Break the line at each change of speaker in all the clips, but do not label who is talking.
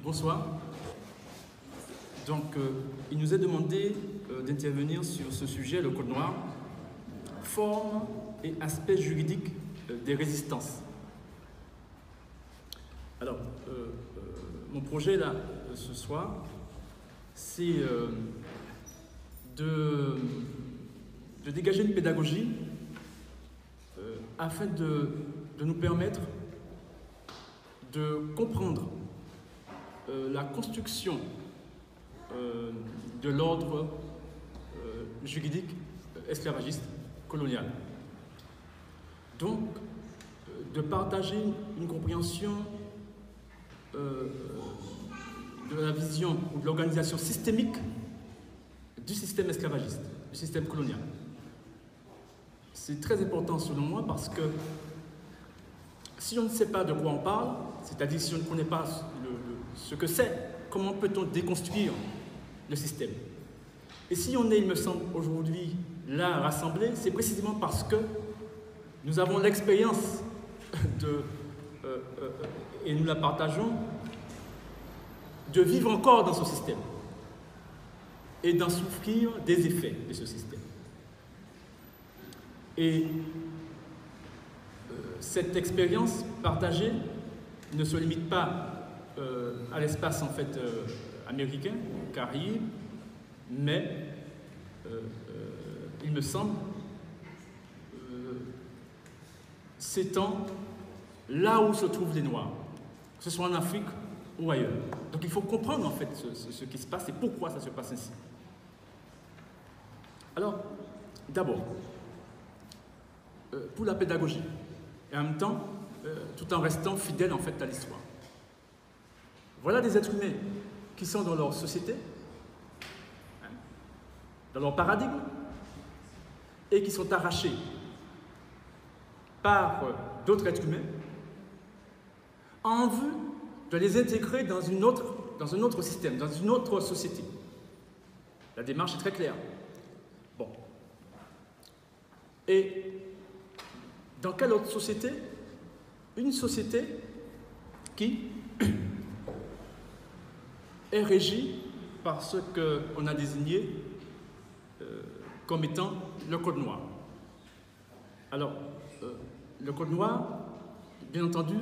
Bonsoir. Donc, il nous est demandé d'intervenir sur ce sujet, le Code noir, forme et aspect juridique des résistances. Alors, mon projet là, ce soir, c'est de dégager une pédagogie afin de nous permettre de comprendre la construction de l'ordre juridique esclavagiste colonial. Donc, de partager une compréhension de la vision ou de l'organisation systémique du système esclavagiste, du système colonial. C'est très important selon moi parce que si on ne sait pas de quoi on parle, c'est-à-dire si on ne connaît pas ce que c'est, comment peut-on déconstruire le système? Et si on est, il me semble, aujourd'hui là rassemblés, c'est précisément parce que nous avons l'expérience et nous la partageons, de vivre encore dans ce système et d'en souffrir des effets de ce système. Et cette expérience partagée ne se limite pas à l'espace en fait américain, Caraïbes, mais il me semble s'étend là où se trouvent les Noirs, que ce soit en Afrique ou ailleurs. Donc il faut comprendre en fait ce qui se passe et pourquoi ça se passe ainsi. Alors, d'abord, pour la pédagogie, et en même temps, tout en restant fidèle en fait à l'histoire. Voilà des êtres humains qui sont dans leur société, dans leur paradigme, et qui sont arrachés par d'autres êtres humains en vue de les intégrer dans un autre système, dans une autre société. La démarche est très claire. Bon. Et dans quelle autre société? Une société qui est régie par ce qu'on a désigné comme étant le Code noir. Alors, le Code noir, bien entendu,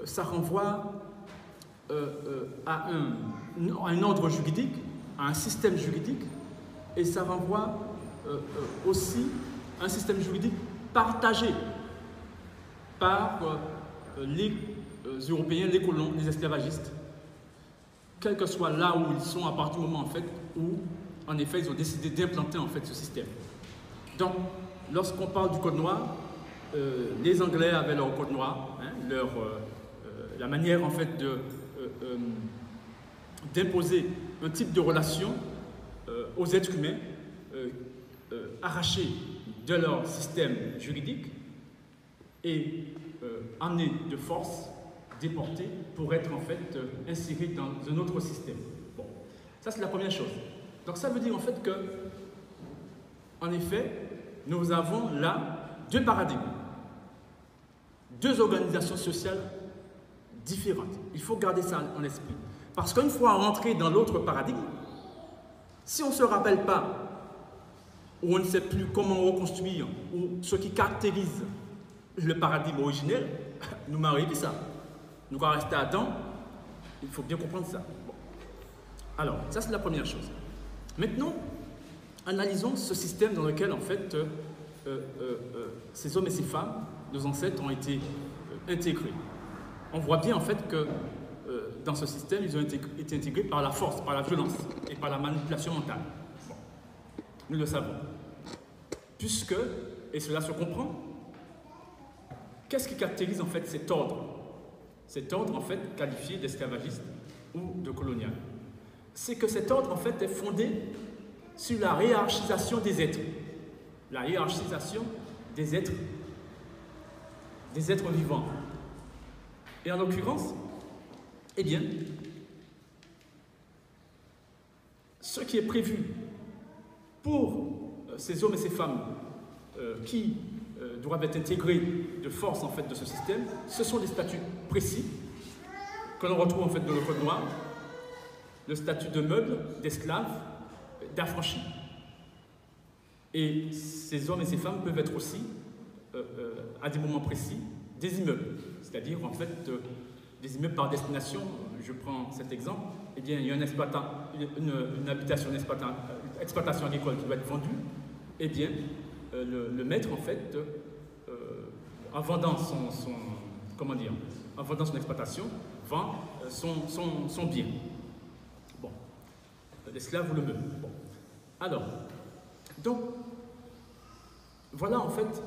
ça renvoie à un ordre juridique, à un système juridique, et ça renvoie aussi à un système juridique partagé par les Européens, les colons, les esclavagistes, quel que soit là où ils sont à partir du moment en fait où, en effet, ils ont décidé d'implanter en fait ce système. Donc, lorsqu'on parle du Code noir, les Anglais avaient leur Code noir, hein, la manière en fait d'imposer un type de relation aux êtres humains arrachés de leur système juridique et amenés de force, déportés pour être en fait insérés dans un autre système. Bon, ça c'est la première chose. Donc ça veut dire en fait que, en effet, nous avons là deux paradigmes, deux organisations sociales différentes. Il faut garder ça en esprit. Parce qu'une fois rentré dans l'autre paradigme, si on ne se rappelle pas, ou on ne sait plus comment reconstruire, ou ce qui caractérise le paradigme originel, nous m'arrive ça. Nous allons rester à temps, il faut bien comprendre ça. Bon. Alors, ça c'est la première chose. Maintenant, analysons ce système dans lequel, en fait, ces hommes et ces femmes, nos ancêtres, ont été intégrés. On voit bien, en fait, que dans ce système, ils ont été intégrés par la force, par la violence et par la manipulation mentale. Bon. Nous le savons. Puisque, et cela se comprend, qu'est-ce qui caractérise, en fait, cet ordre? Cet ordre, en fait, qualifié d'esclavagiste ou de colonial. C'est que cet ordre, en fait, est fondé sur la hiérarchisation des êtres. La hiérarchisation des êtres vivants. Et en l'occurrence, eh bien, ce qui est prévu pour ces hommes et ces femmes qui doivent être intégrés de force en fait de ce système, ce sont des statuts précis que l'on retrouve en fait dans le Code noir, le statut de meuble, d'esclave, d'affranchi. Et ces hommes et ces femmes peuvent être aussi, à des moments précis, des immeubles, c'est-à-dire en fait des immeubles par destination. Je prends cet exemple, eh bien il y a une habitation, exploitation agricole qui doit être vendue, eh bien le maître en fait, en vendant en vendant son exploitation, vend son bien. Bon, l'esclave ou le meuble. Bon. Alors, donc, voilà en fait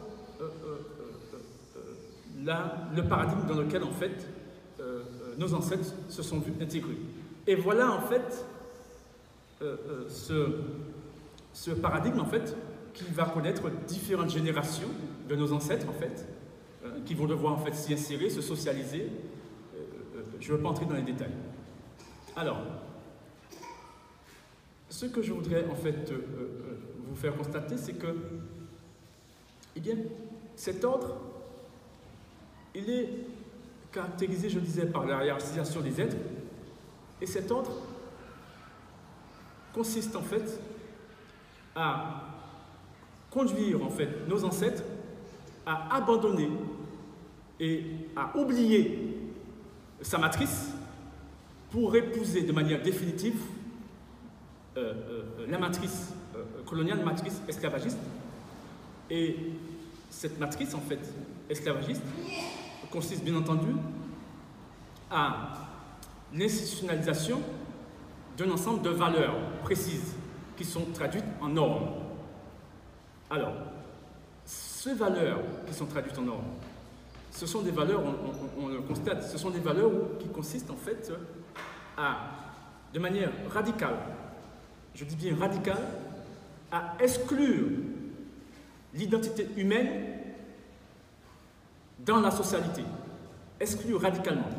le paradigme dans lequel en fait nos ancêtres se sont vus intégrés. Et voilà en fait ce paradigme en fait qui va connaître différentes générations de nos ancêtres en fait, qui vont devoir en fait s'y insérer, se socialiser. Je ne veux pas entrer dans les détails. Alors, ce que je voudrais en fait vous faire constater, c'est que, eh bien, cet ordre, il est caractérisé, je disais, par la hiérarchisation des êtres, et cet ordre consiste en fait à conduire en fait nos ancêtres à abandonner et à oublier sa matrice pour épouser de manière définitive la matrice coloniale, la matrice esclavagiste. Et cette matrice en fait esclavagiste consiste bien entendu à l'institutionnalisation d'un ensemble de valeurs précises qui sont traduites en normes. Alors, ces valeurs qui sont traduites en normes, ce sont des valeurs, on le constate, ce sont des valeurs qui consistent en fait à, de manière radicale, je dis bien radicale, à exclure l'identité humaine dans la socialité. Exclure radicalement.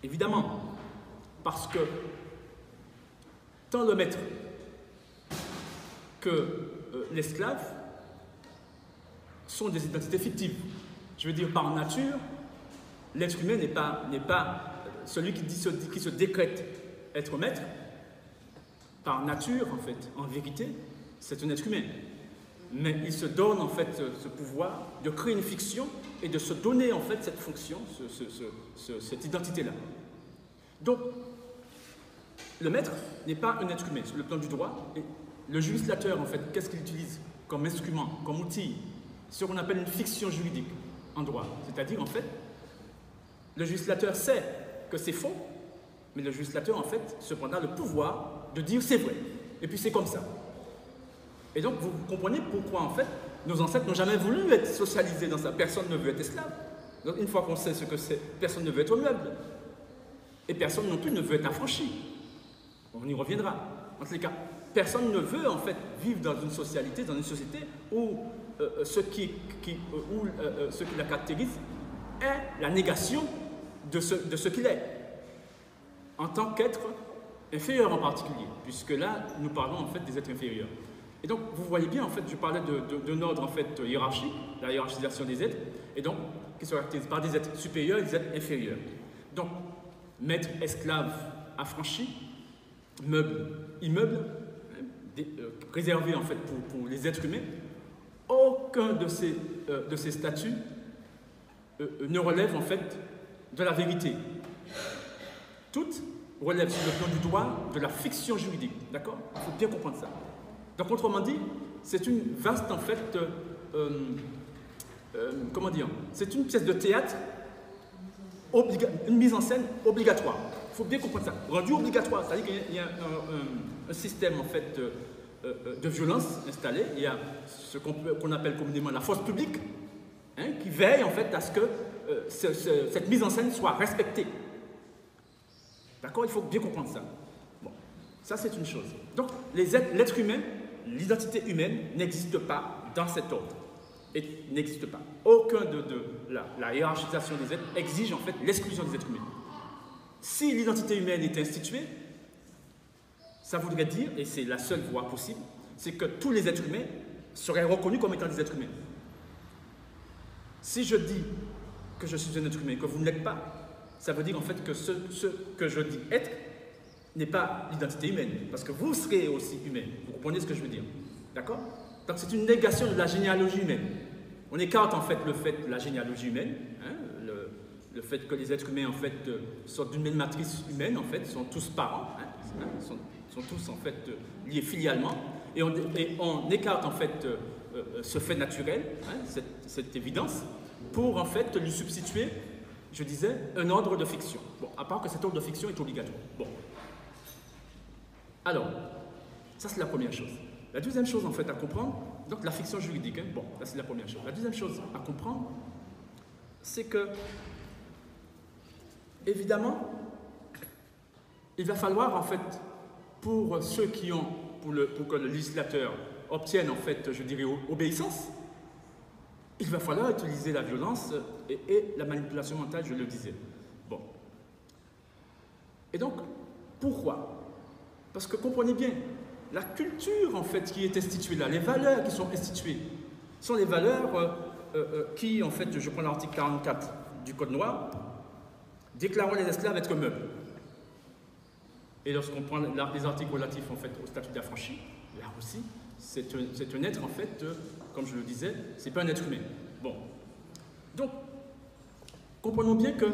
Évidemment, parce que tant le maître que l'esclave sont des identités fictives. Je veux dire, par nature, l'être humain n'est pas celui qui se décrète être maître. Par nature, en fait, en vérité, c'est un être humain. Mais il se donne, en fait, ce pouvoir de créer une fiction et de se donner, en fait, cette fonction, cette identité-là. Donc, le maître n'est pas un être humain sur le plan du droit. Et le législateur, en fait, qu'est-ce qu'il utilise comme instrument, comme outil? Ce qu'on appelle une fiction juridique en droit. C'est-à-dire, en fait, le législateur sait que c'est faux, mais le législateur, en fait, cependant, a le pouvoir de dire c'est vrai. Et puis c'est comme ça. Et donc, vous comprenez pourquoi, en fait, nos ancêtres n'ont jamais voulu être socialisés dans ça. Personne ne veut être esclave. Donc, une fois qu'on sait ce que c'est, personne ne veut être meuble. Et personne non plus ne veut être affranchi. On y reviendra. En tous les cas, personne ne veut, en fait, vivre dans une socialité, dans une société où ce qui la caractérise est la négation de ce qu'il est, en tant qu'être inférieur en particulier, puisque là, nous parlons en fait des êtres inférieurs. Et donc, vous voyez bien, en fait, je parlais d'un ordre en fait hiérarchique, la hiérarchisation des êtres, et donc, qui se caractérise par des êtres supérieurs et des êtres inférieurs. Donc, maître, esclave, affranchi, meuble, immeuble, réservé en fait pour les êtres humains, aucun de ces statuts ne relève en fait de la vérité. Toutes relèvent sur le plan du droit de la fiction juridique. D'accord? Il faut bien comprendre ça. Donc, autrement dit, c'est une vaste, en fait, comment dire? C'est une pièce de théâtre, une mise en scène obligatoire. Il faut bien comprendre ça. Rendu obligatoire, c'est-à-dire qu'il y a un système, en fait, de violence installé. Il y a ce qu'on appelle communément la force publique, hein, qui veille, en fait, à ce que cette mise en scène soit respectée. D'accord? Il faut bien comprendre ça. Bon, ça c'est une chose. Donc, l'être humain, l'identité humaine n'existe pas dans cet ordre. Et n'existe pas. Aucun de la hiérarchisation des êtres exige en fait l'exclusion des êtres humains. Si l'identité humaine est instituée, ça voudrait dire, et c'est la seule voie possible, c'est que tous les êtres humains seraient reconnus comme étant des êtres humains. Si je dis que je suis un être humain, que vous ne l'êtes pas, ça veut dire en fait que ce que je dis être n'est pas l'identité humaine, parce que vous serez aussi humain. Vous comprenez ce que je veux dire? D'accord? Donc c'est une négation de la généalogie humaine. On écarte en fait le fait de la généalogie humaine, hein, le fait que les êtres humains en fait sortent d'une même matrice humaine, en fait, sont tous parents, hein, sont tous en fait liés filialement, et on écarte en fait ce fait naturel, hein, cette évidence, pour en fait lui substituer, je disais, un ordre de fiction. Bon, à part que cet ordre de fiction est obligatoire. Bon. Alors, ça c'est la première chose. La deuxième chose en fait à comprendre, donc la fiction juridique, hein, bon, ça c'est la première chose. La deuxième chose à comprendre, c'est que, évidemment, il va falloir en fait, pour ceux qui ont, pour que le législateur obtienne en fait, je dirais, obéissance, il va falloir utiliser la violence et la manipulation mentale, je le disais. Bon. Et donc, pourquoi? Parce que comprenez bien, la culture en fait qui est instituée là, les valeurs qui sont instituées, sont les valeurs qui, en fait, je prends l'article 44 du Code noir, déclarant les esclaves être meubles. Et lorsqu'on prend les articles relatifs en fait, au statut d'affranchi, là aussi, c'est un être en fait, comme je le disais, c'est pas un être humain. Bon. Donc, comprenons bien que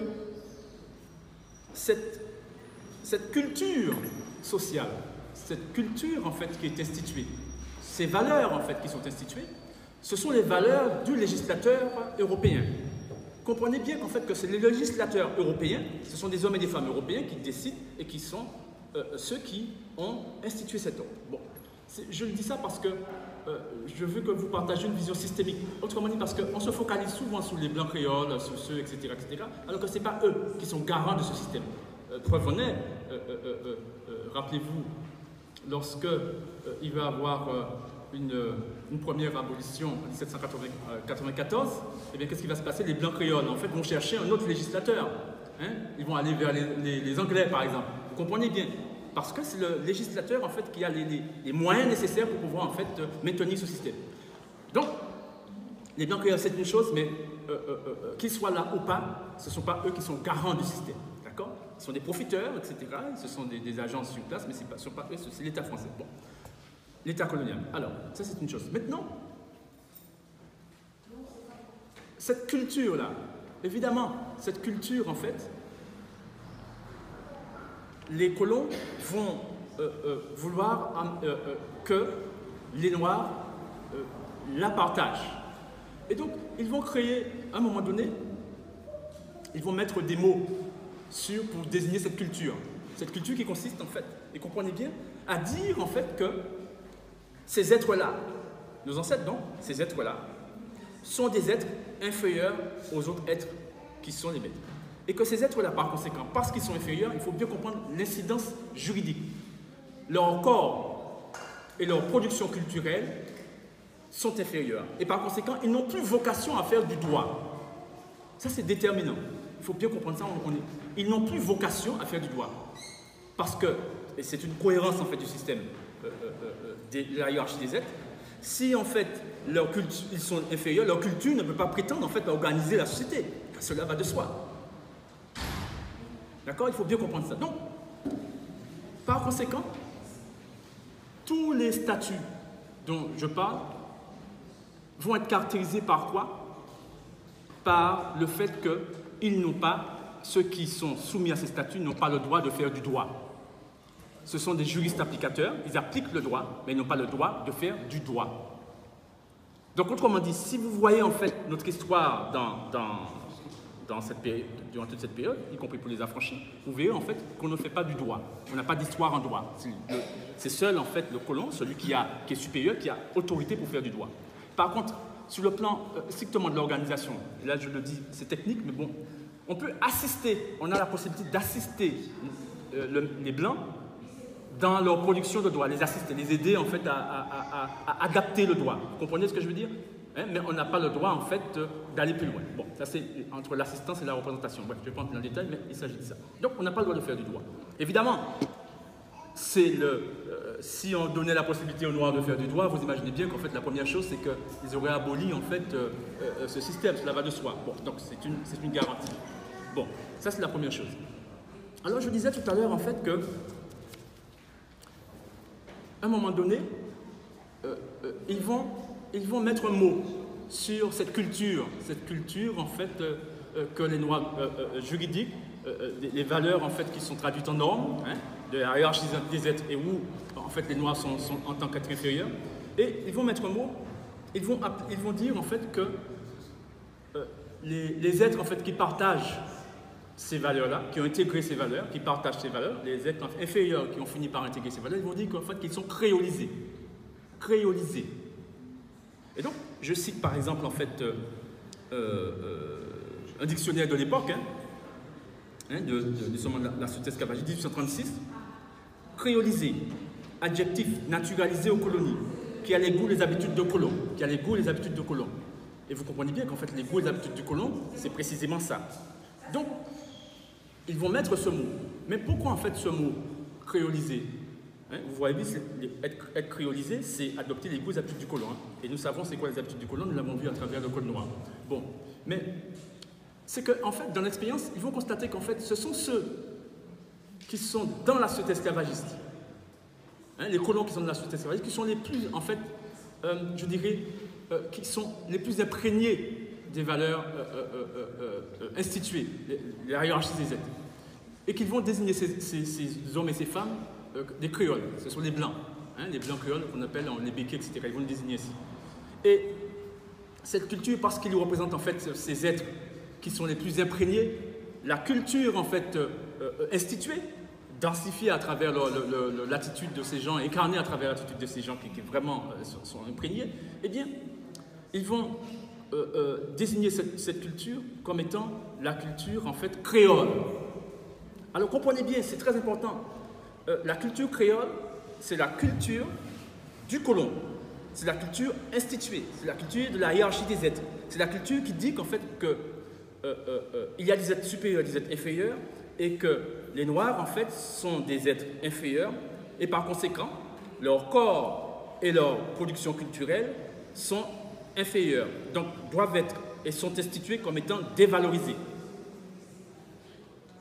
cette culture sociale, cette culture en fait qui est instituée, ces valeurs en fait qui sont instituées, ce sont les valeurs du législateur européen. Comprenez bien qu'en fait que c'est les législateurs européens, ce sont des hommes et des femmes européens qui décident et qui sont ceux qui ont institué cet ordre. Bon, je le dis ça parce que je veux que vous partagiez une vision systémique. Autrement dit, parce qu'on se focalise souvent sur les blancs créoles, sur ceux, etc., alors que ce n'est pas eux qui sont garants de ce système. Preuve en est, rappelez-vous, lorsque il va y avoir une première abolition en 1794, eh bien, qu'est-ce qui va se passer? Les blancs créoles, en fait, vont chercher un autre législateur. Hein? Ils vont aller vers les Anglais, par exemple. Vous comprenez bien? Parce que c'est le législateur, en fait, qui a les moyens nécessaires pour pouvoir, en fait, maintenir ce système. Donc, les blancs créoles, c'est une chose, mais qu'ils soient là ou pas, ce ne sont pas eux qui sont garants du système. D'accord? Ce sont des profiteurs, etc. Ce sont des agents sur place, mais ce ne sont pas eux, c'est l'État français. Bon. L'État colonial. Alors, ça c'est une chose. Maintenant, cette culture-là, évidemment, cette culture, en fait, les colons vont vouloir que les Noirs la partagent. Et donc, ils vont créer, à un moment donné, ils vont mettre des mots pour désigner cette culture. Cette culture qui consiste, en fait, et comprenez bien, à dire, en fait, que ces êtres-là, nos ancêtres, donc, ces êtres-là, sont des êtres inférieurs aux autres êtres qui sont les maîtres. Et que ces êtres-là, par conséquent, parce qu'ils sont inférieurs, il faut bien comprendre l'incidence juridique. Leur corps et leur production culturelle sont inférieurs. Et par conséquent, ils n'ont plus vocation à faire du droit. Ça, c'est déterminant. Il faut bien comprendre ça. Ils n'ont plus vocation à faire du droit. Parce que, et c'est une cohérence en fait du système de la hiérarchie des êtres, si en fait ils sont inférieurs, leur culture ne peut pas prétendre en fait à organiser la société. Cela va de soi. D'accord? Il faut bien comprendre ça. Donc, par conséquent, tous les statuts dont je parle vont être caractérisés par quoi? Par le fait qu'ils n'ont pas, ceux qui sont soumis à ces statuts n'ont pas le droit de faire du droit. Ce sont des juristes applicateurs, ils appliquent le droit, mais ils n'ont pas le droit de faire du droit. Donc, autrement dit, si vous voyez en fait notre histoire dans cette période, durant toute cette période, y compris pour les affranchis, vous verrez en fait qu'on ne fait pas du droit. On n'a pas d'histoire en droit. C'est seul en fait le colon, celui qui est supérieur, qui a autorité pour faire du droit. Par contre, sur le plan strictement de l'organisation, et là je le dis, c'est technique, mais bon, on peut assister, on a la possibilité d'assister les Blancs dans leur production de droit, les assister, les aider en fait à adapter le droit. Vous comprenez ce que je veux dire? Hein? Mais on n'a pas le droit en fait d'aller plus loin. Bon, ça c'est entre l'assistance et la représentation. Bref, je vais pas entrer dans le détail, mais il s'agit de ça. Donc on n'a pas le droit de faire du droit. Évidemment, si on donnait la possibilité aux Noirs de faire du droit, vous imaginez bien qu'en fait la première chose c'est qu'ils auraient aboli en fait ce système, cela va de soi. Bon, donc c'est une garantie. Bon, ça c'est la première chose. Alors je disais tout à l'heure en fait que, à un moment donné, ils vont mettre un mot sur cette culture en fait que les lois juridiques, les valeurs en fait qui sont traduites en normes, hein, de la hiérarchie des êtres et où en fait les noirs sont en tant qu'êtres inférieurs, et ils vont mettre un mot, ils vont dire en fait que les êtres en fait qui partagent ces valeurs-là, qui ont intégré ces valeurs, qui partagent ces valeurs, les êtres inférieurs qui ont fini par intégrer ces valeurs, ils vont dire qu'en fait qu'ils sont créolisés. Créolisés. Et donc, je cite par exemple en fait un dictionnaire de l'époque, de la société esclavagiste, 1836, créolisé, adjectif naturalisé aux colonies, qui a les goûts, les habitudes de colons, qui a les goûts, les habitudes de colons. Et vous comprenez bien qu'en fait les goûts et les habitudes du colon, c'est précisément ça. Donc, ils vont mettre ce mot. Mais pourquoi en fait ce mot créolisé? Vous voyez bien, être créolisé, c'est adopter les goûts et les habitudes du colon. Et nous savons c'est quoi les habitudes du colon, nous l'avons vu à travers le code noir. Bon, mais c'est qu'en fait, dans l'expérience, ils vont constater qu'en fait, ce sont ceux qui sont dans la société esclavagiste, les colons qui sont dans la société esclavagiste, qui sont les plus, en fait, je dirais, qui sont les plus imprégnés des valeurs instituées, la hiérarchie des êtres. Et qu'ils vont désigner ces hommes et ces femmes des créoles. Ce sont les blancs, les blancs créoles qu'on appelle les béquets, etc. Ils vont les désigner ainsi. Et cette culture, parce qu'ils représentent en fait ces êtres qui sont les plus imprégnés, la culture en fait instituée, densifiée à travers l'attitude de ces gens, incarnée à travers l'attitude de ces gens qui vraiment sont imprégnés, eh bien, ils vont désigner cette culture comme étant la culture en fait créole. Alors comprenez bien, c'est très important. La culture créole, c'est la culture du colon. C'est la culture instituée. C'est la culture de la hiérarchie des êtres. C'est la culture qui dit qu'en fait il y a des êtres supérieurs et des êtres inférieurs et que les noirs en fait sont des êtres inférieurs et par conséquent leur corps et leur production culturelle sont inférieurs, donc doivent être et sont institués comme étant dévalorisés.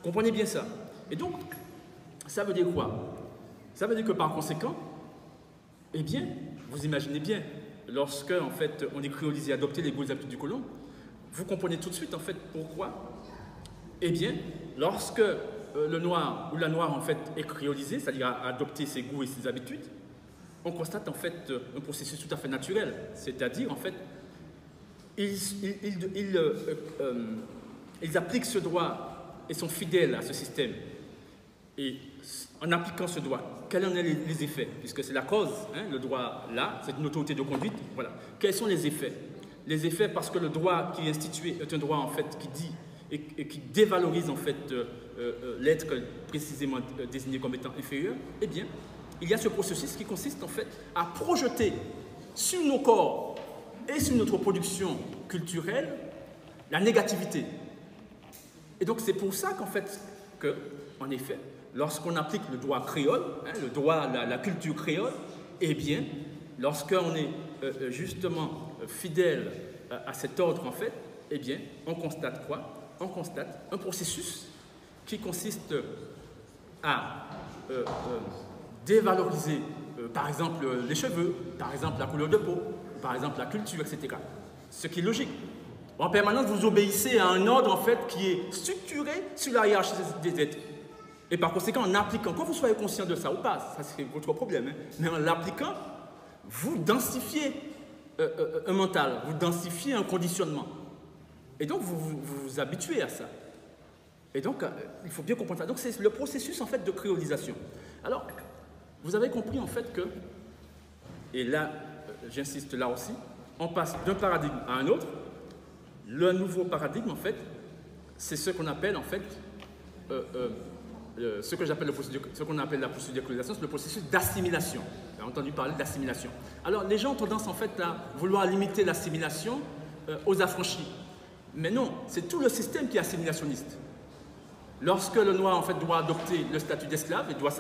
Comprenez bien ça. Et donc, ça veut dire quoi? Ça veut dire que par conséquent, eh bien, vous imaginez bien, lorsque en fait on est créolisé, adopter les goûts et les habitudes du colon, vous comprenez tout de suite en fait pourquoi. Eh bien, lorsque le noir ou la noire en fait est créolisé, c'est-à-dire a adopté ses goûts et ses habitudes, on constate en fait un processus tout à fait naturel, c'est-à-dire en fait ils appliquent ce droit et sont fidèles à ce système. Et en appliquant ce droit, quels en sont les effets? Puisque c'est la cause, le droit là, c'est une autorité de conduite, voilà. Quels sont les effets? Les effets, parce que le droit qui est institué est un droit en fait qui dit et qui dévalorise en fait l'être précisément désigné comme étant inférieur, eh bien, il y a ce processus qui consiste en fait à projeter sur nos corps et sur notre production culturelle la négativité. Et donc c'est pour ça qu'en fait, en effet, lorsqu'on applique le droit créole, le droit, la culture créole, eh bien, lorsqu'on est justement fidèle à cet ordre en fait, eh bien, on constate quoi? On constate un processus qui consiste à dévaloriser, par exemple, les cheveux, par exemple, la couleur de peau, par exemple, la culture, etc. Ce qui est logique. En permanence, vous obéissez à un ordre, en fait, qui est structuré sur la hiérarchie des êtres. Et par conséquent, en appliquant, quand vous soyez conscient de ça ou pas, ça c'est votre problème, mais en l'appliquant, vous densifiez un mental, vous densifiez un conditionnement. Et donc, vous vous habituez à ça. Et donc, il faut bien comprendre ça. Donc, c'est le processus, en fait, de créolisation. Alors, vous avez compris, en fait, que, et là, j'insiste là aussi, on passe d'un paradigme à un autre. Le nouveau paradigme, en fait, c'est ce qu'on appelle, en fait, ce qu'on appelle la procédure de créolisation, c'est le processus d'assimilation. Vous avez entendu parler d'assimilation. Alors, les gens ont tendance, en fait, à vouloir limiter l'assimilation aux affranchis. Mais non, c'est tout le système qui est assimilationniste. Lorsque le noir en fait, doit adopter le statut d'esclave, il doit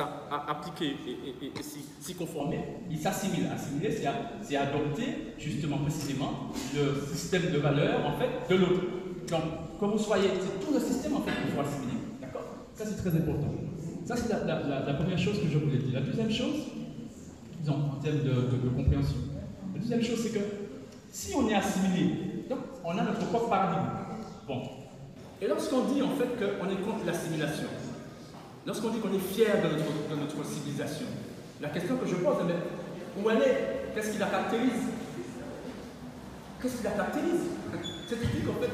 appliquer et s'y conformer, il s'assimile. Assimiler, c'est adopter justement précisément le système de valeurs en fait, de l'autre. Donc, que vous soyez, c'est tout le système en fait qu'il faut assimiler. D'accord? Ça c'est très important. Ça c'est la première chose que je voulais dire. La deuxième chose, disons, en termes de compréhension, la deuxième chose c'est que si on est assimilé, donc on a notre propre paradigme. Bon. Et lorsqu'on dit en fait qu'on est contre l'assimilation, lorsqu'on dit qu'on est fier de notre civilisation, la question que je pose, où elle est? Qu'est-ce qui la caractérise? Qu'est-ce qui la caractérise? C'est-à-dire qu'en fait,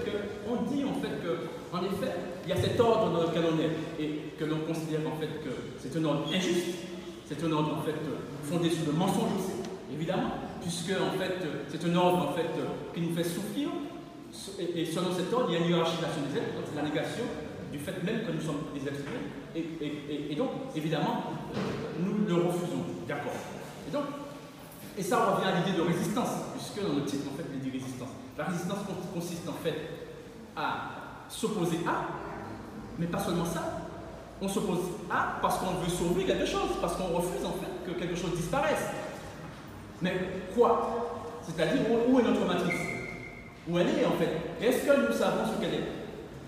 on dit en fait qu'en effet, il y a cet ordre dans lequel on est et que l'on considère en fait que c'est un ordre injuste, c'est un ordre en fait fondé sur le mensonge aussi, évidemment, puisque en fait c'est un ordre en fait qui nous fait souffrir et selon cet ordre, il y a une hiérarchisation des êtres, donc c'est la négation du fait même que nous sommes des êtres humains et donc évidemment nous le refusons, d'accord. Et ça revient à l'idée de résistance, puisque dans le titre en fait il dit résistance. La résistance consiste en fait à s'opposer à, mais pas seulement ça. On s'oppose à parce qu'on veut sauver quelque chose, parce qu'on refuse en fait que quelque chose disparaisse. Mais quoi? C'est-à-dire où est notre matrice? Où elle est en fait? Est-ce que nous savons ce qu'elle est?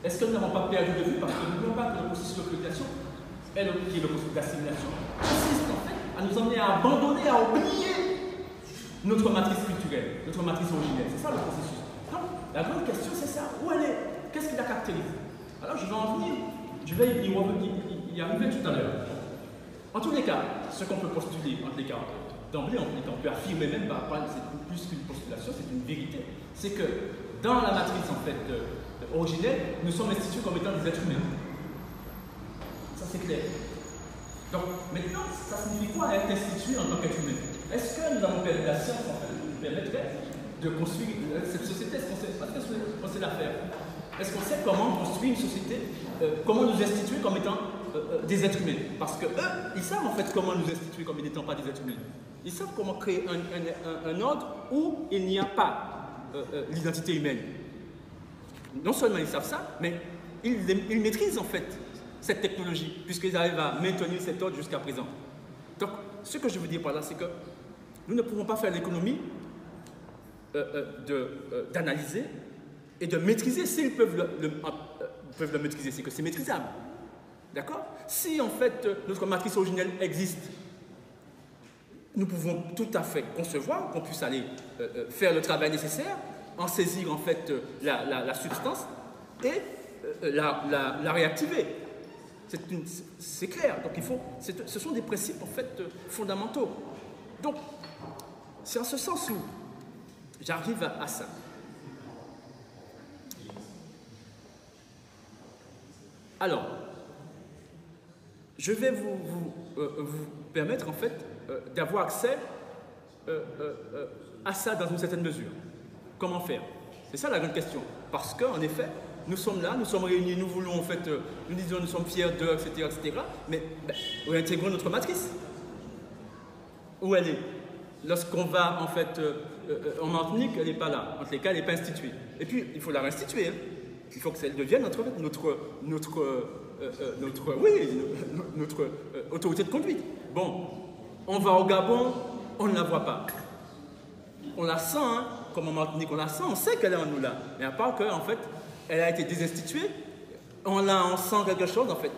Est-ce que nous n'avons pas perdu de vue? Parce que n'oublions pas que le processus de colonisation, qui est le processus d'assimilation, consiste en fait à nous emmener à abandonner, à oublier notre matrice culturelle, notre matrice originelle. C'est ça le processus. Donc, la grande question, c'est ça. Où elle est? Qu'est-ce qui la caractérise? Alors, je vais en venir. Je vais y arriver tout à l'heure. En tous les cas, ce qu'on peut postuler, en tous les cas, d'emblée, on peut affirmer même, c'est plus qu'une postulation, c'est une vérité, c'est que dans la matrice, en fait, originelle, nous sommes institués comme étant des êtres humains. Ça, c'est clair. Donc, maintenant, ça signifie quoi être institué en tant qu'être humain? Est-ce que nous avons perdu la science, en fait, qui nous permettrait de construire cette société? Est-ce qu'on sait la faire? Est-ce qu'on sait comment construire une société, comment nous instituer comme étant des êtres humains? Parce qu'eux, ils savent en fait comment nous instituer comme n'étant pas des êtres humains. Ils savent comment créer un ordre où il n'y a pas l'identité humaine. Non seulement ils savent ça, mais ils maîtrisent en fait cette technologie, puisqu'ils arrivent à maintenir cet ordre jusqu'à présent. Donc, ce que je veux dire par là, c'est que nous ne pouvons pas faire l'économie d'analyser et de maîtriser. S'ils peuvent le maîtriser, c'est que c'est maîtrisable. D'accord? Si en fait notre matrice originelle existe, nous pouvons tout à fait concevoir qu'on puisse aller faire le travail nécessaire, en saisir en fait la substance et la réactiver. C'est clair. Donc ce sont des principes en fait fondamentaux. Donc c'est en ce sens où j'arrive à ça. Alors, je vais vous permettre en fait d'avoir accès à ça dans une certaine mesure. Comment faire? C'est ça la grande question. Parce qu'en effet, nous sommes là, nous sommes réunis, nous voulons en fait, nous disons nous sommes fiers d'eux, etc., mais réintégrons notre matrice. Où elle est? Lorsqu'on va en fait en Martinique, elle n'est pas là. En tous les cas, elle n'est pas instituée. Et puis, il faut la restituer. Hein. Il faut que ça devienne notre autorité de conduite. Bon, on va au Gabon, on ne la voit pas. On la sent, hein, comme en Martinique, on la sent, on sait qu'elle est en nous là. Mais à part qu'en fait, elle a été désinstituée, on sent quelque chose en fait.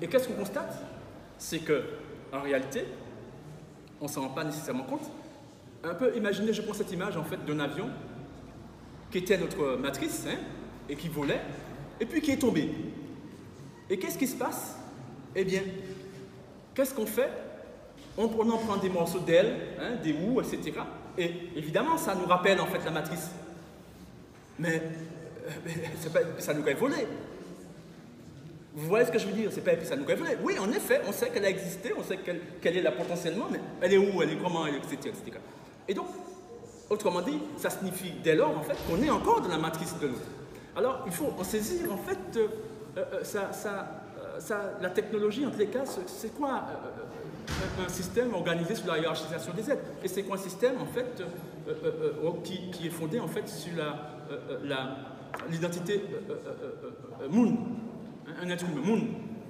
Et qu'est-ce qu'on constate? C'est que, en réalité, on ne s'en rend pas nécessairement compte. Un peu, imaginez, je prends cette image en fait d'un avion qui était notre matrice, hein, et qui volait, et puis qui est tombé. Et qu'est-ce qui se passe? Eh bien, qu'est-ce qu'on fait? On en prend des morceaux d'ailes, hein, des roues, etc. Et évidemment, ça nous rappelle en fait la matrice. Mais ça nous aurait volé. Vous voyez ce que je veux dire? C'est pas ça nous aurait volé. Oui, en effet, on sait qu'elle a existé, on sait qu'elle est là potentiellement, mais elle est où? Elle est comment? Etc. Et donc, autrement dit, ça signifie dès lors en fait qu'on est encore dans la matrice de l'autre. Alors, il faut en saisir en fait la technologie, en tous les cas, c'est quoi un système organisé sur la hiérarchisation des êtres? Et c'est quoi un système en fait qui est fondé en fait sur l'identité Moon, un être humain, Moon,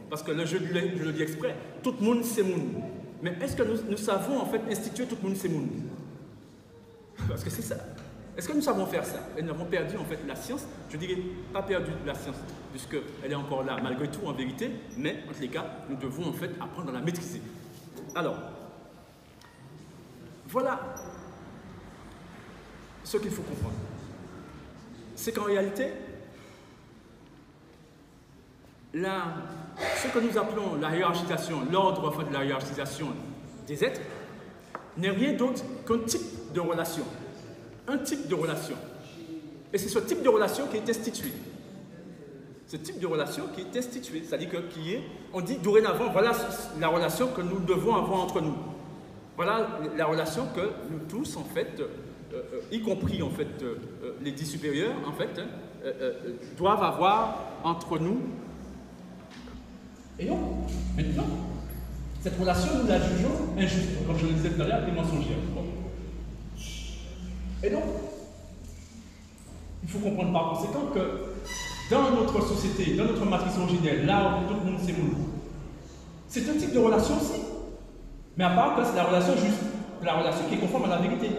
parce que je le dis exprès, tout Moon c'est Moon. Mais est-ce que nous savons en fait instituer tout Moon c'est Moon? Parce que c'est ça. Est-ce que nous savons faire ça? Et nous avons perdu en fait la science. Je dirais pas perdu la science, puisqu'elle est encore là malgré tout en vérité, mais en tous les cas, nous devons en fait apprendre à la maîtriser. Alors, voilà ce qu'il faut comprendre. C'est qu'en réalité, ce que nous appelons la hiérarchisation, l'ordre en fait, de la hiérarchisation des êtres, n'est rien d'autre qu'un type de relation. Un type de relation. Et c'est ce type de relation qui est institué. Ce type de relation qui est institué, c'est-à-dire on dit dorénavant, voilà la relation que nous devons avoir entre nous. Voilà la relation que nous tous, en fait, y compris en fait les dits supérieurs, en fait, doivent avoir entre nous. Et donc, maintenant, cette relation, nous la jugeons injuste, comme je le disais tout à l'heure, et mensongère. Et donc, il faut comprendre par conséquent que dans notre société, dans notre matrice originelle, là où tout le monde s'évolue, c'est un type de relation aussi. Mais à part que c'est la relation juste, la relation qui est conforme à la vérité.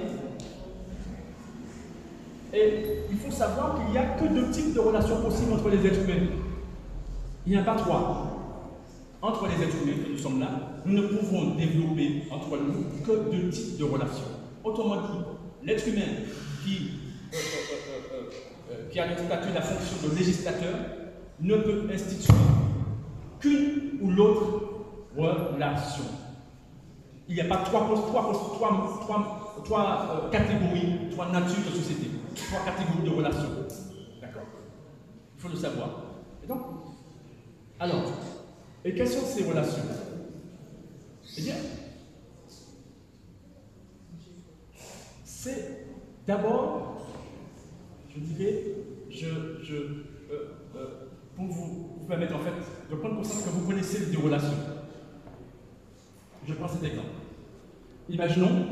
Et il faut savoir qu'il n'y a que deux types de relations possibles entre les êtres humains. Il n'y en a pas trois. Entre les êtres humains que nous sommes là, nous ne pouvons développer entre nous que deux types de relations. Autrement dit, l'être humain qui a le statut de la fonction de législateur ne peut instituer qu'une ou l'autre relation. Il n'y a pas trois catégories, trois natures de société, trois catégories de relations. D'accord? Il faut le savoir. Et donc, alors, et quelles sont ces relations? Eh bien, c'est d'abord, je dirais, pour vous permettre en fait de prendre conscience que vous connaissez des relations. Je prends cet exemple. Imaginons,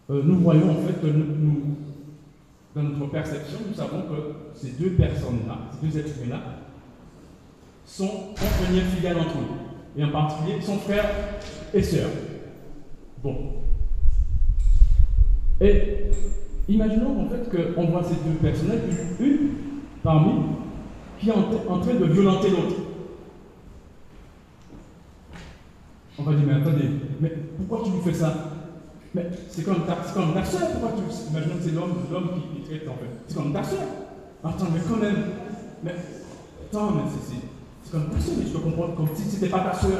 nous voyons en fait que nous, dans notre perception, nous savons que ces deux personnes-là, ces deux êtres humains-là, sont en lien filial entre eux, et en particulier sont frères et sœurs. Bon. Et imaginons en fait qu'on voit ces deux personnes-là, une parmi qui est en train de violenter l'autre. On va dire, mais attendez, mais pourquoi tu lui fais ça? Mais c'est comme ta soeur, pourquoi tu... Imaginons que c'est l'homme qui traite en fait. C'est comme ta soeur. Attends, mais quand même, mais attends, mais c'est comme ta soeur, mais tu peux comprendre comme si c'était pas ta soeur.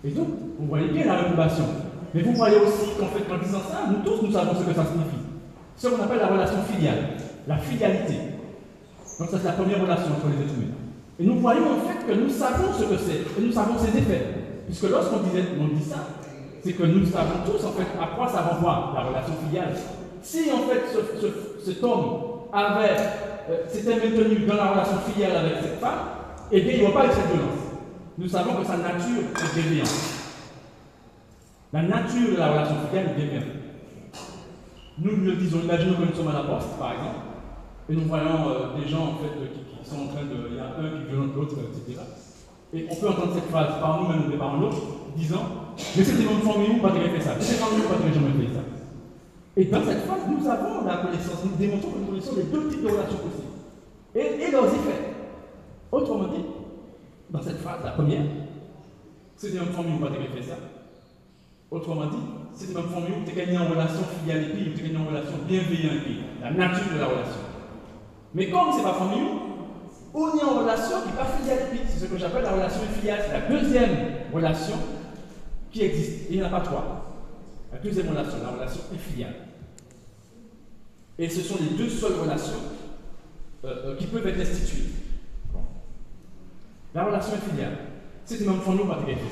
Et donc, vous voyez bien la réprobation. Mais vous voyez aussi qu'en fait, en disant ça, nous tous, nous savons ce que ça signifie. Ce qu'on appelle la relation filiale, la filialité. Donc ça, c'est la première relation entre les êtres humains. Et nous voyons en fait que nous savons ce que c'est, et nous savons ses effets. Puisque lorsqu'on dit ça, c'est que nous savons tous en fait à quoi ça renvoie, la relation filiale. Si en fait cet homme s'était maintenu dans la relation filiale avec cette femme, eh bien il n'y aura pas eu cette violence. Nous savons que sa nature est déviante. La nature de la relation filiale est déviante. Nous le disons, imaginons que nous sommes à la poste, par exemple, et nous voyons des gens en fait qui sont en train de. Il y a un qui violente l'autre, etc. Et on peut entendre cette phrase par nous-mêmes ou par l'autre, disant mais c'était mon famille ou pas de fait ça, c'était famille ou pas de jamais fait ça. Et dans cette phrase, nous avons la connaissance, nous démontrons que nous connaissons les deux types de relations possibles. Et leurs effets. Autrement dit, dans cette phrase, la première, c'était mon famille ou pas de fait ça. Autrement dit, c'était mon famille où tu es gagné en relation filiale et puis, ou tu es gagné en relation bienveillante et puis, la nature de la relation. Mais comme ce n'est pas famille, on est en relation qui n'est pas filiale. C'est ce que j'appelle la relation filiale. C'est la deuxième relation qui existe. Il n'y en a pas trois. La deuxième relation, la relation filiale. Et ce sont les deux seules relations qui peuvent être instituées. Bon. La relation filiale, c'est même fondé au patriarcat.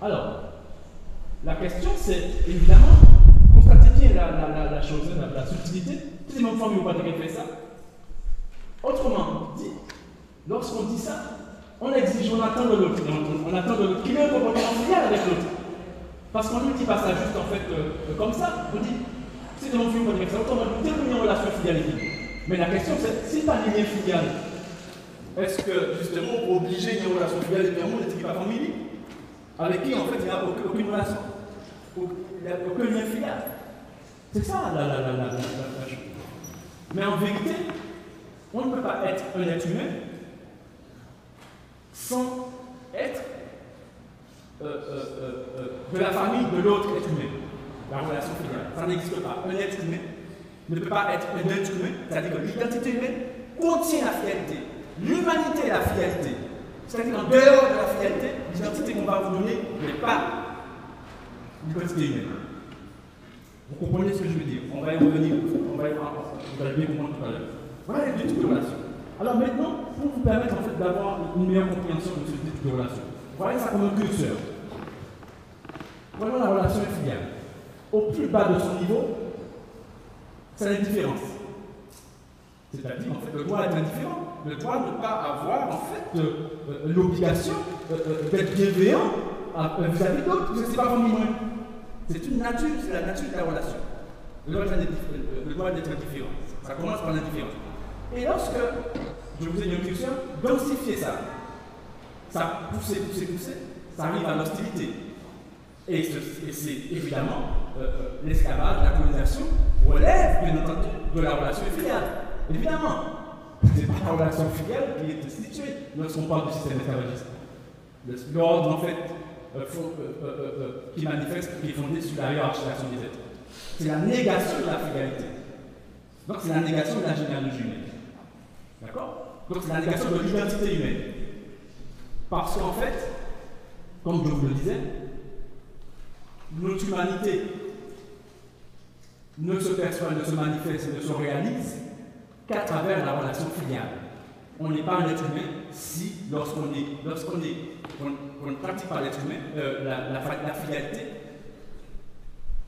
Alors, la question c'est évidemment, constatez bien la chose, la subtilité. C'est même fondé au patriarcat ça. Autrement dit, lorsqu'on dit ça, on exige, on attend de l'autre, on attend de l'autre qu'il ait un comportement filial avec l'autre. Parce qu'on ne dit pas ça juste en fait comme ça, on dit, c'est de mon film avec ça, autrement dit, terminer en relation filialité. Mais la question c'est, si pas lié filial, est-ce que justement pour obliger une relation filiale et bien n'était pas familier avec qui en fait il n'y a aucune relation, aucun lien filial? C'est ça la chose. Mais en vérité, on ne peut pas être un être humain sans être de la famille de l'autre être humain. La relation filiale, ça n'existe pas. Un être humain ne peut pas être un être humain, c'est-à-dire que l'identité humaine contient la fidélité. L'humanité est la fidélité. C'est-à-dire qu'en dehors de la fidélité, l'identité qu'on va vous donner n'est pas l'identité humaine. Vous comprenez ce que je veux dire? On va y revenir, vous allez bien comprendre tout à l'heure. Voilà les deux types de relations. Alors maintenant, pour vous permettre en fait d'avoir une meilleure compréhension de ce type de relation, voyez ça comme un curseur. Voilà la relation filiale. Au plus bas de son niveau, c'est l'indifférence. C'est-à-dire, en fait, le droit est indifférent. Le droit ne pas avoir, en fait, l'obligation d'être bienveillant vis-à-vis d'autres, parce que ce n'est pas comme moi. C'est une nature, c'est la nature de la relation. Le droit d'être indifférent. Ça commence par l'indifférence. Et lorsque, je vous ai dit un curseur, densifier ça, ça pousser, ça arrive à l'hostilité. Et c'est évidemment l'esclavage, la colonisation relève, bien entendu, de la relation filiale. Évidemment, ce n'est pas la relation filiale qui est instituée lorsqu'on parle du système esclavagiste. L'ordre, en fait, qui manifeste, qui est fondé sur la hiérarchisation des êtres. C'est la négation de la filialité. Donc, c'est la négation de la généalogie humaine. D'accord? Donc, c'est la négation de l'identité humaine. Parce qu'en fait, comme je vous le disais, notre humanité ne se perçoit, ne se manifeste, ne se réalise qu'à travers la relation filiale. On n'est pas un être humain si, lorsqu'on ne pratique pas l'être humain, la filialité,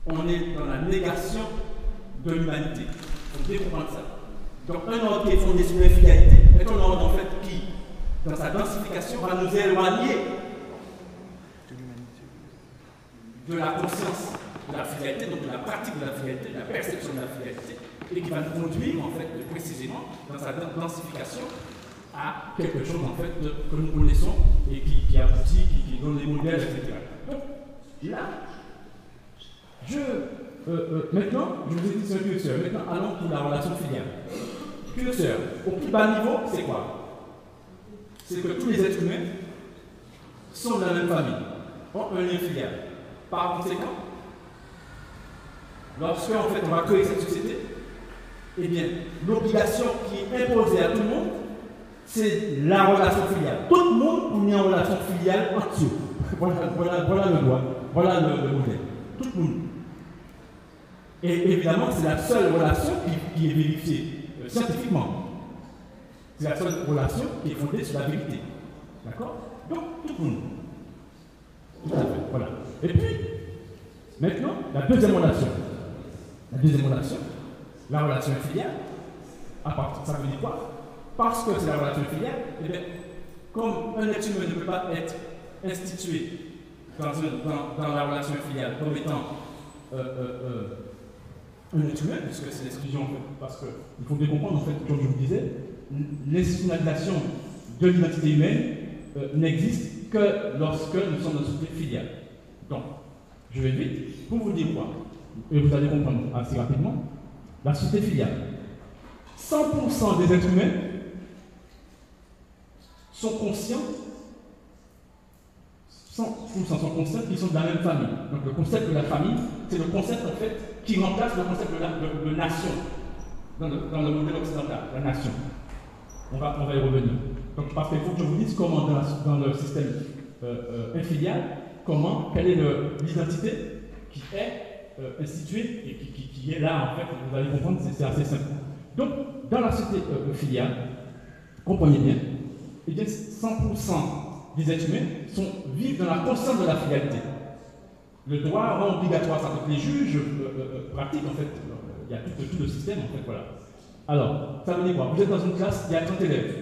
on est dans la négation de l'humanité. Il faut bien comprendre ça. Donc un ordre qui est fondé sur l'infidélité est un ordre en fait qui, dans sa densification, va nous éloigner de la conscience de la fidélité, donc de la pratique de la fidélité, de la perception de la fidélité, et qui va nous conduire en fait précisément dans sa densification à quelque chose en fait que nous connaissons et qui aboutit, qui donne des modèles, etc. Donc là, maintenant, je vous ai dit c'est un curseur. Maintenant, allons pour la relation filiale. Curseur, au plus bas niveau, c'est quoi? C'est que tous les êtres humains sont de la même famille, ont un lien filial. Par conséquent, lorsque en fait, on va créer cette société, eh bien, l'obligation qui est imposée à tout le monde, c'est la relation filiale. Tout le monde est mis en relation filiale en dessous. Voilà le droit, voilà le modèle. Tout le monde. Et évidemment, c'est la seule relation qui est vérifiée scientifiquement. C'est la seule relation qui est fondée sur la vérité. D'accord? Donc, tout le monde. Tout à fait. Voilà. Et puis, maintenant, la deuxième relation. La deuxième relation, la relation filiale, ça veut dire quoi? Parce que c'est la relation filiale, et bien, comme un être humain ne peut pas être institué dans la relation filiale comme étant un être humain, puisque c'est l'exclusion, en fait, parce qu'il faut bien comprendre, en fait, comme je vous disais, l'institutionnalisation de l'identité humaine n'existe que lorsque nous sommes dans une société filiale. Donc, je vais vite pour vous dire quoi, et vous allez comprendre assez rapidement, la société filiale. 100% des êtres humains sont conscients, 100% sont conscients qu'ils sont de la même famille. Donc le concept de la famille, c'est le concept en fait qui remplace le concept de nation dans le modèle occidental, la nation. On va y revenir. Donc parce qu'il faut que je vous dise comment dans le système infilial, quelle est l'identité qui est instituée et qui est là en fait, vous allez comprendre, c'est assez simple. Donc dans la société filiale, comprenez bien, eh bien 100% des êtres humains vivent dans la conscience de la filialité. Le droit rend obligatoire ça. Donc les juges pratiquent en fait, il y a tout le système en fait, voilà. Alors, ça veut dire quoi? Vous êtes dans une classe, il y a 30 élèves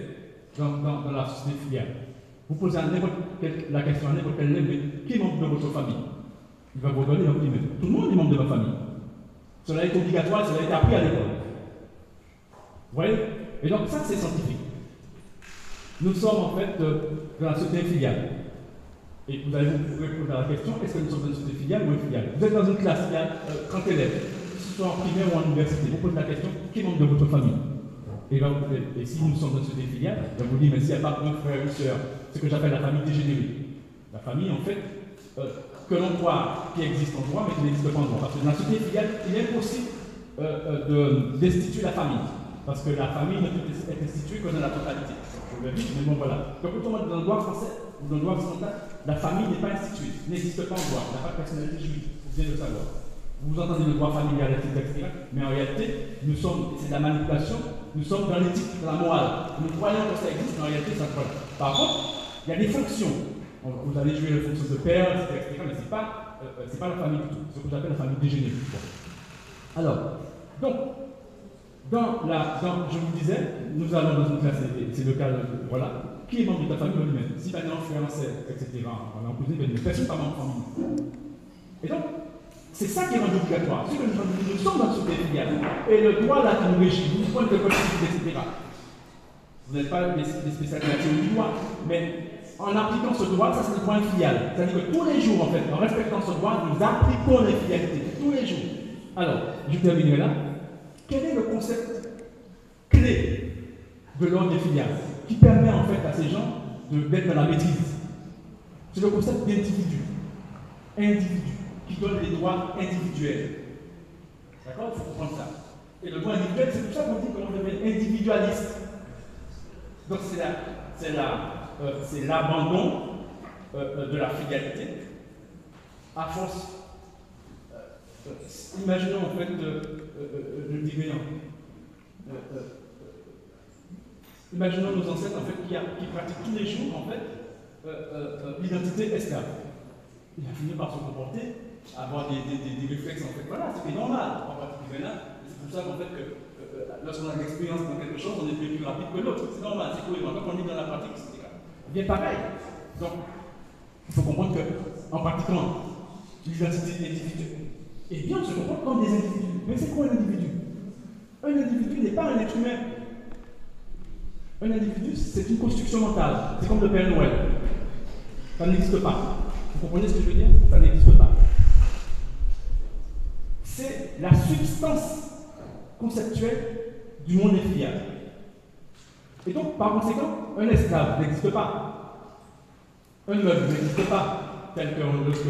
dans la société filiale. Vous posez la question à n'importe quel élève, mais qui est membre de votre famille? Il va vous donner un premier. Tout le monde est membre de ma famille. Cela est obligatoire, cela est appris à l'école. Vous voyez? Et donc ça c'est scientifique. Nous sommes en fait dans la société filiale. Et vous allez vous répondre à la question, est-ce que nous sommes dans une société filiale ou infiliale? Vous êtes dans une classe, il y a 30 élèves.
soit en primaire ou en université, vous posez la question, qui est membre de votre famille? Et si nous sommes dans ce filiale, on vous dit, mais s'il n'y a pas un frère ou une sœur, ce que j'appelle la famille dégénérée. La famille, en fait, que l'on croit qui existe en droit, mais qui n'existe pas en droit. Parce que dans la société filiale, il est impossible d'instituer la famille. Parce que la famille ne peut être instituée que dans la totalité. Je le dis, mais bon, voilà. Donc, quand on va dans le droit français ou dans le droit occidental, la famille n'est pas instituée, n'existe pas en droit, n'a pas de personnalité juridique, vous venez de le savoir. Vous entendez le droit familial, etc., mais en réalité, nous sommes, c'est de la manipulation, nous sommes dans l'éthique, dans la morale. Nous croyons que ça existe, mais en réalité, ça ne croit pas. Par contre, il y a des fonctions. Vous allez jouer les fonctions de père, etc., mais ce n'est pas la famille du tout. C'est ce que j'appelle la famille dégénérée. Bon. Alors, donc, je vous disais, nous allons dans une classe, c'est le cas, voilà, qui est membre de ta famille lui-même? Si maintenant frère, sœur, etc., on a en cousin, mais personne pas membre de famille. Et donc, c'est ça qui est rendu obligatoire. Si nous sommes dans ce filiale, et le droit là qui nous régit, vous prenez le code civil, etc. Vous n'êtes pas des spécialistes du droit, mais en appliquant ce droit, ça c'est le droit filial. C'est-à-dire que tous les jours, en fait, en respectant ce droit, nous appliquons l'infidélité. Tous les jours. Alors, je terminerai là. Quel est le concept clé de l'ordre des filiales qui permet en fait à ces gens d'être dans la maîtrise? C'est le concept d'individu. Individu, qui donne les droits individuels. D'accord? Il faut comprendre ça. Et le droit individuel, c'est pour ça qu'on dit qu'on devient individualiste. Donc c'est l'abandon de la fidélité à force. Imaginons en fait, je dirais, imaginons nos ancêtres en fait qui pratiquent tous les jours en fait l'identité esclave. Il a fini par se comporter, avoir des réflexes en fait. Voilà, c'était normal en pratique là. C'est pour ça qu'en fait que lorsqu'on a de l'expérience dans quelque chose, on est plus rapide que l'autre. C'est normal, c'est cohérent. Quand on est dans la pratique, c'est bien pareil. Donc, il faut comprendre qu'en pratiquant l'identité individuelle, eh bien, on se comporte comme des individus. Mais c'est quoi un individu? Un individu n'est pas un être humain. Un individu, c'est une construction mentale. C'est comme le Père Noël. Ça n'existe pas. Vous comprenez ce que je veux dire? Ça n'existe pas. C'est la substance conceptuelle du monde filial. Et donc, par conséquent, un esclave n'existe pas. Un meuble n'existe pas. Tel que,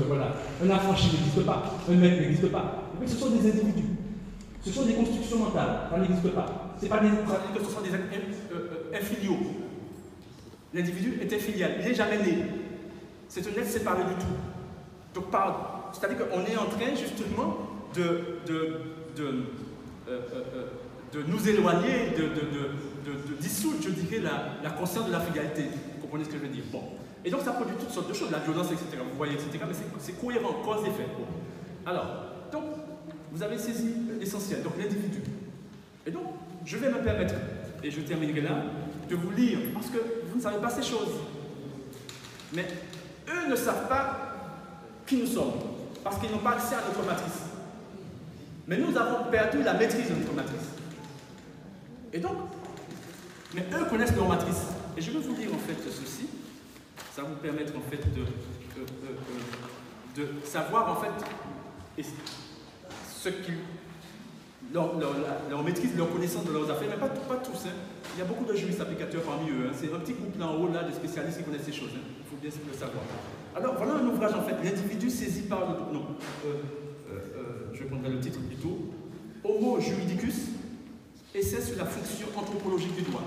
voilà. Un affranchi n'existe pas. Un maître n'existe pas. Et puis, ce sont des individus. Ce sont des constructions mentales. Ça n'existe pas. Ce sont des infiliaux. L'individu est infilial. Il n'est jamais né. C'est un être séparé du tout. Donc, c'est-à-dire qu'on est en train, justement, de nous éloigner, de dissoudre, je dirais, la conscience de la fidélité. Vous comprenez ce que je veux dire? Bon. Et donc ça produit toutes sortes de choses, la violence, etc. Vous voyez, etc. Mais c'est cohérent, cause-effet. Bon. Alors, donc, vous avez saisi l'essentiel, donc l'individu. Et donc, je vais me permettre, et je terminerai là, de vous lire, parce que vous ne savez pas ces choses. Mais eux ne savent pas qui nous sommes, parce qu'ils n'ont pas accès à notre matrice. Mais nous avons perdu la maîtrise de notre matrice. Et donc, mais eux connaissent leur matrice. Et je vais vous dire en fait ceci. Ça va vous permettre en fait de savoir en fait ce qu'ils leur maîtrise, leur connaissance de leurs affaires, mais pas tous. Hein. Il y a beaucoup de juristes applicateurs parmi eux. Hein. C'est un petit groupe là en haut là, de spécialistes qui connaissent ces choses. Hein. Il faut bien le savoir. Alors voilà un ouvrage en fait, l'individu saisi par le... Non, je prendrai le titre plutôt. Homo juridicus, essai sur la fonction anthropologique du droit.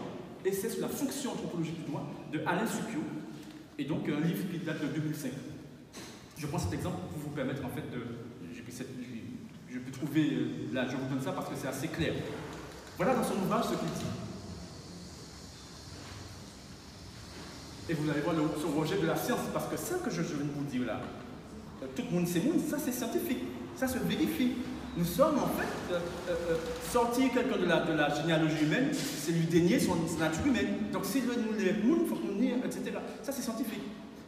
Essai sur la fonction anthropologique du droit de Alain Supiot. Et donc un livre qui date de 2005. Je prends cet exemple pour vous permettre en fait de... Je peux trouver, là je vous donne ça parce que c'est assez clair. Voilà dans son ouvrage ce qu'il dit. Et vous allez voir son rejet de la science, parce que ça que je viens de vous dire là, tout le monde sait, ça c'est scientifique, ça se vérifie. Nous sommes en fait sortir quelqu'un de la généalogie humaine, c'est lui dénier son nature humaine. Donc s'il veut nous lire, il faut nous lire, etc. Ça c'est scientifique.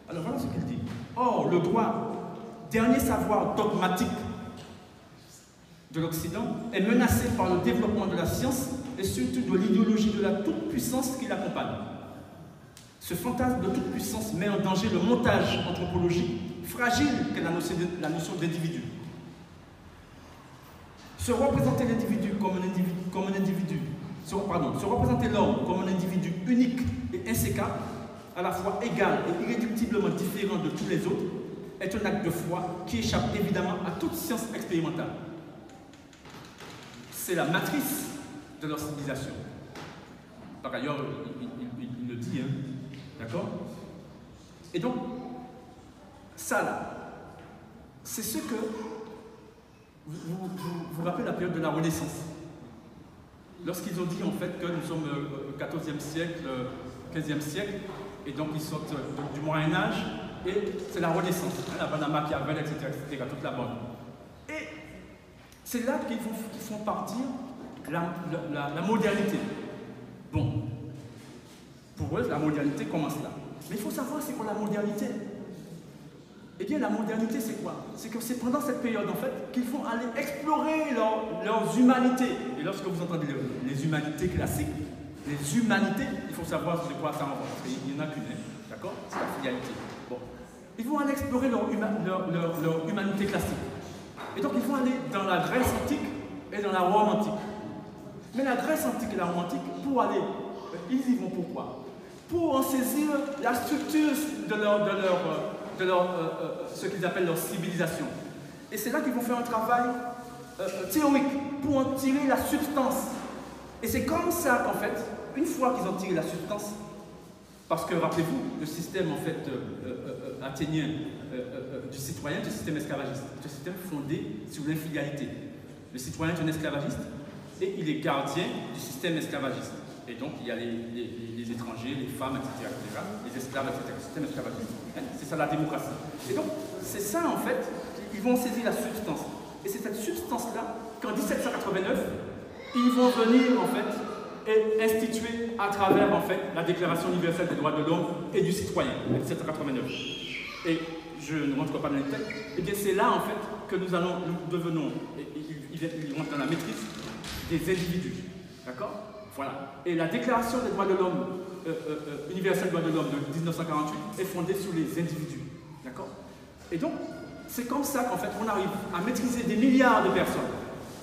Alors voilà ce qu'il dit. Or, le droit, dernier savoir dogmatique de l'Occident, est menacé par le développement de la science et surtout de l'idéologie de la toute-puissance qui l'accompagne. Ce fantasme de toute-puissance met en danger le montage anthropologique fragile qu'est la notion d'individu.
Se représenter l'individu comme un individu, se représenter l'homme comme un individu unique et insécable, à la fois égal et irréductiblement différent de tous les autres, est un acte de foi qui échappe évidemment à toute science expérimentale. C'est la matrice de leur civilisation. Par ailleurs, il le dit, hein, d'accord? Et donc, ça là, c'est ce que vous rappelez la période de la Renaissance. Lorsqu'ils ont dit en fait que nous sommes au XIVe siècle, 15e siècle, et donc ils sortent du Moyen-Âge, et c'est la Renaissance, hein, la bande à Machiavel, etc., toute la bande. Et c'est là qu'ils font partir la modernité. Bon, pour eux, la modernité commence là. Mais il faut savoir c'est quoi la modernité. Eh bien, la modernité, c'est quoi? C'est que c'est pendant cette période, en fait, qu'ils vont aller explorer leurs humanités. Et lorsque vous entendez les humanités classiques, les humanités, il faut savoir de quoi ça renvoie. Parce qu'il n'y en a qu'une, d'accord? C'est la filialité. Bon. Ils vont aller explorer leur humanité classique. Et donc, ils vont aller dans la Grèce antique et dans la Rome antique. Mais la Grèce antique et la Rome antique, pour aller, ils y vont pourquoi? Pour en saisir la structure de ce qu'ils appellent leur civilisation. Et c'est là qu'ils vont faire un travail théorique pour en tirer la substance. Et c'est comme ça qu'en fait, une fois qu'ils ont tiré la substance, parce que rappelez-vous, le système en fait athénien du citoyen, du système esclavagiste, c'est un système fondé sur l'infidélité. Le citoyen est un esclavagiste et il est gardien du système esclavagiste. Et donc, il y a les étrangers, les femmes, etc., les esclaves, etc., le système esclavagiste. C'est ça la démocratie. Et donc, c'est ça, en fait, ils vont saisir la substance. Et c'est cette substance-là qu'en 1789, ils vont venir, en fait, et instituer à travers, en fait, la Déclaration universelle des droits de l'homme et du citoyen, en 1789. Et je ne rentre pas dans les détails. Et bien, c'est là, en fait, que nous devenons, ils rentrent dans la maîtrise des individus. D'accord? Voilà. Et la Déclaration des droits de l'homme, universelle des droits de l'homme de 1948 est fondée sur les individus. D'accord? Et donc, c'est comme ça qu'en fait, on arrive à maîtriser des milliards de personnes.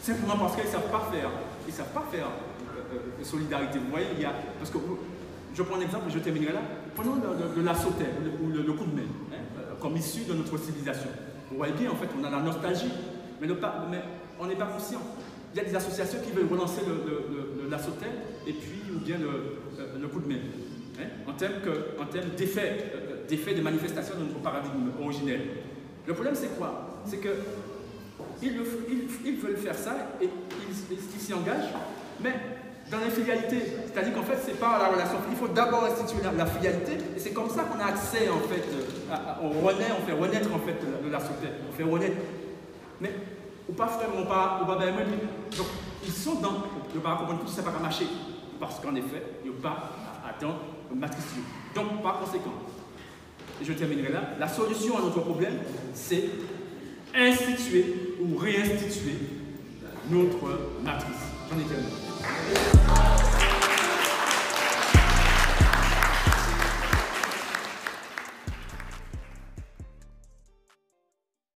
Simplement parce qu'ils ne savent pas faire. Ils ne savent pas faire solidarité. Vous voyez, il y a. Parce que je prends un exemple et je terminerai là. Prenons le lasso-terre ou le coup de main, hein, comme issu de notre civilisation. Vous voyez bien, en fait, on a la nostalgie, mais on n'est pas conscient. Il y a des associations qui veulent relancer le lasso-terre et puis, ou bien le coup de main, hein, en termes d'effet de manifestation de notre paradigme originel. Le problème, c'est quoi? C'est qu'ils veulent faire ça et ils s'y engagent, mais dans l'infidélité. C'est-à-dire qu'en fait, c'est pas la relation. Il faut d'abord instituer la filialité, et c'est comme ça qu'on a accès, en fait, on fait renaître, en fait, le lasso-terre. On fait renaître. Mais, ou pas frère, ou pas même. Donc, ils sont dans le paracommun, tout ça va marcher. Parce qu'en effet, il n'y a pas à attendre matricieux. Donc, par conséquent, et je terminerai là, la solution à notre problème, c'est instituer ou réinstituer notre matrice. J'en ai terminé.